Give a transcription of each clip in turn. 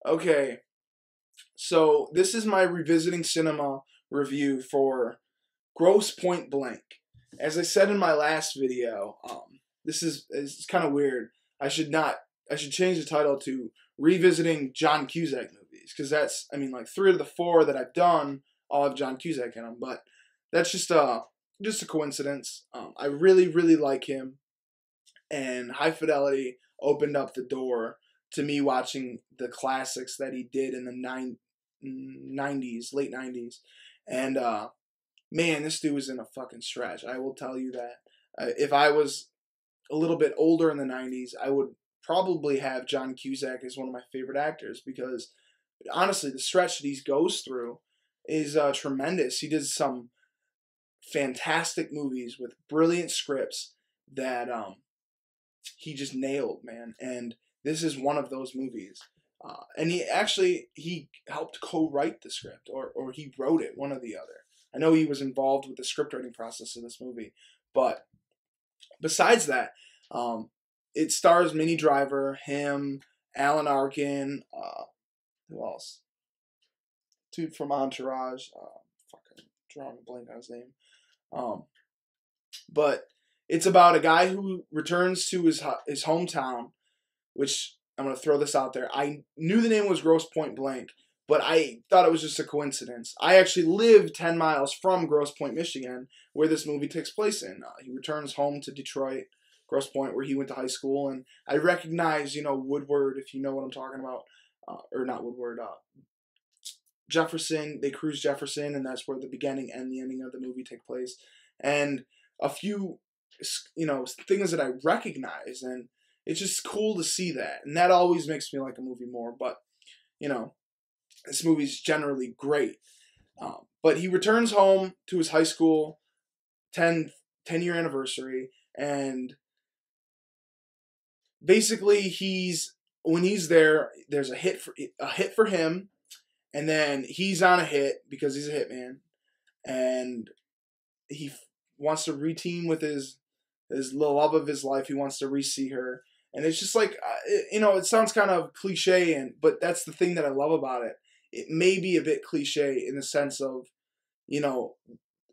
Okay, so this is my revisiting cinema review for Grosse Pointe Blank. As I said in my last video, this is it's kind of weird. I should not. I should change the title to Revisiting John Cusack movies, because that's, I mean, like 3 of the 4 that I've done all have John Cusack in them. But that's just a coincidence. I really like him, and High Fidelity opened up the door to me watching the classics that he did in the 90s, late 90s. And man, this dude was in a fucking stretch. I will tell you that. If I was a little bit older in the 90s, I would probably have John Cusack as one of my favorite actors, because honestly, the stretch that he goes through is tremendous. He did some fantastic movies with brilliant scripts that he just nailed, man. And this is one of those movies. And he helped co-write the script, or he wrote it, one or the other. I know he was involved with the script writing process of this movie, but besides that, it stars Minnie Driver, him, Alan Arkin, who else? Dude from Entourage, fucking drawing a blank on his name. But it's about a guy who returns to his hometown, which I'm going to throw this out there. I knew the name was Grosse Pointe Blank, but I thought it was just a coincidence. I actually live 10 miles from Grosse Pointe, Michigan, where this movie takes place in. He returns home to Detroit, Grosse Pointe, where he went to high school, and I recognize, Woodward, if you know what I'm talking about, or not Woodward, Jefferson. They cruise Jefferson, and that's where the beginning and the ending of the movie take place. And a few, things that I recognize, and it's just cool to see that, and that always makes me like a movie more. But this movie's generally great. But he returns home to his high school 10-year anniversary, and basically when he's there, there's a hit for him, and then he's on a hit because he's a hitman, and he wants to reteam with his love of his life. He wants to re-see her. And it's just like, it sounds kind of cliche, but that's the thing that I love about it. It may be a bit cliche in the sense of,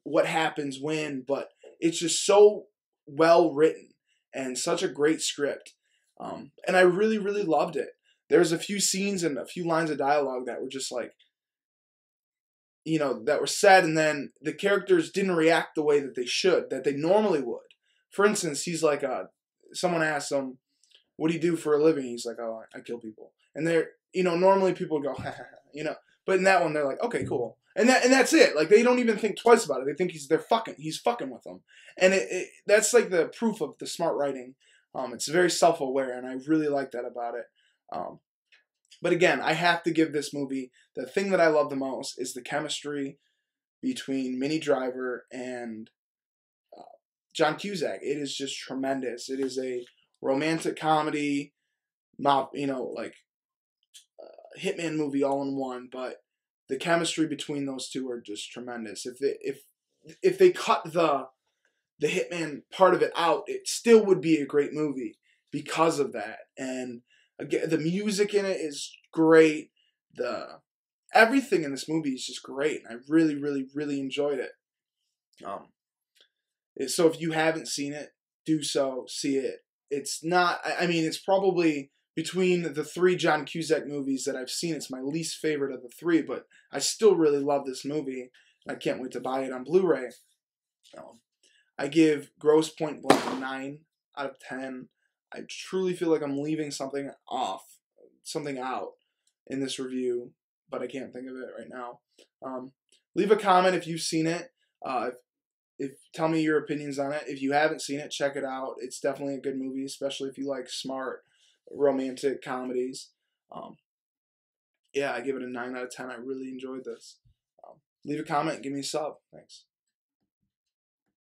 what happens when, but it's just so well written and such a great script. And I really loved it. There's a few scenes and a few lines of dialogue that were just like, that were said, and then the characters didn't react the way that they normally would. For instance, he's like, someone asks him, what do you do for a living? He's like, oh, I kill people. And they're, normally people would go, but in that one, they're like, okay, cool. And that's it. Like, they don't even think twice about it. They think he's fucking with them. And that's like the proof of the smart writing. It's very self-aware, and I really like that about it. But again, I have to give this movie, the thing that I love the most is the chemistry between Minnie Driver and John Cusack. It is just tremendous. It is a romantic comedy, hitman movie all in one, but the chemistry between those two are just tremendous. If they cut the hitman part of it out, it still would be a great movie because of that. And again, the music in it is great. Everything in this movie is just great, and I really enjoyed it. So if you haven't seen it, do so. See it. It's not. I mean, it's probably between the 3 John Cusack movies that I've seen, it's my least favorite of the 3, but I still really love this movie. I can't wait to buy it on Blu-ray. I give Grosse Pointe Blank a 9 out of 10. I truly feel like I'm leaving something out in this review, but I can't think of it right now. Leave a comment if you've seen it. Tell me your opinions on it. If you haven't seen it, check it out. It's definitely a good movie, especially if you like smart romantic comedies. I give it a 9 out of 10. I really enjoyed this. Leave a comment, give me a sub. Thanks.